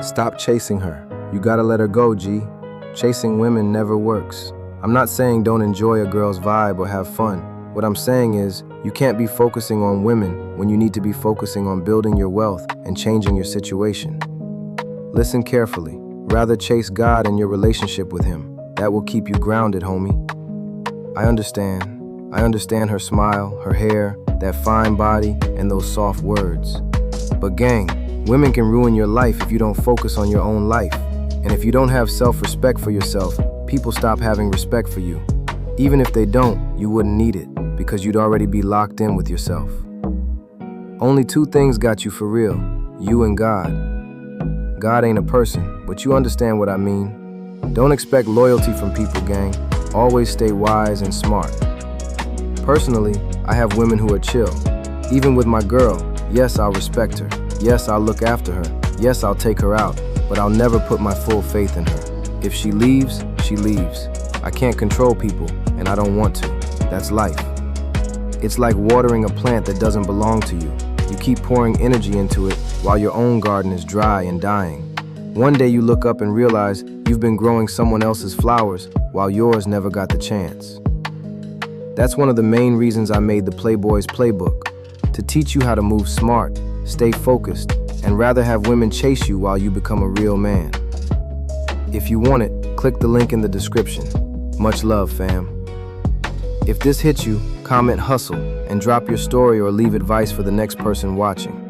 Stop chasing her. You gotta let her go, G. Chasing women never works. I'm not saying don't enjoy a girl's vibe or have fun. What I'm saying is, you can't be focusing on women when you need to be focusing on building your wealth and changing your situation. Listen carefully. Rather chase God and your relationship with Him. That will keep you grounded, homie. I understand. I understand her smile, her hair, that fine body, and those soft words. But gang, women can ruin your life if you don't focus on your own life. And if you don't have self-respect for yourself, people stop having respect for you. Even if they don't, you wouldn't need it, because you'd already be locked in with yourself. Only two things got you for real, you and God. God ain't a person, but you understand what I mean. Don't expect loyalty from people, gang. Always stay wise and smart. Personally, I have women who are chill. Even with my girl, yes, I'll respect her. Yes, I'll look after her. Yes, I'll take her out, but I'll never put my full faith in her. If she leaves, she leaves. I can't control people, and I don't want to. That's life. It's like watering a plant that doesn't belong to you. You keep pouring energy into it while your own garden is dry and dying. One day you look up and realize you've been growing someone else's flowers while yours never got the chance. That's one of the main reasons I made the Playboys Playbook, to teach you how to move smart, stay focused, and rather have women chase you while you become a real man. If you want it, click the link in the description. Much love, fam. If this hits you, comment "hustle" and drop your story or leave advice for the next person watching.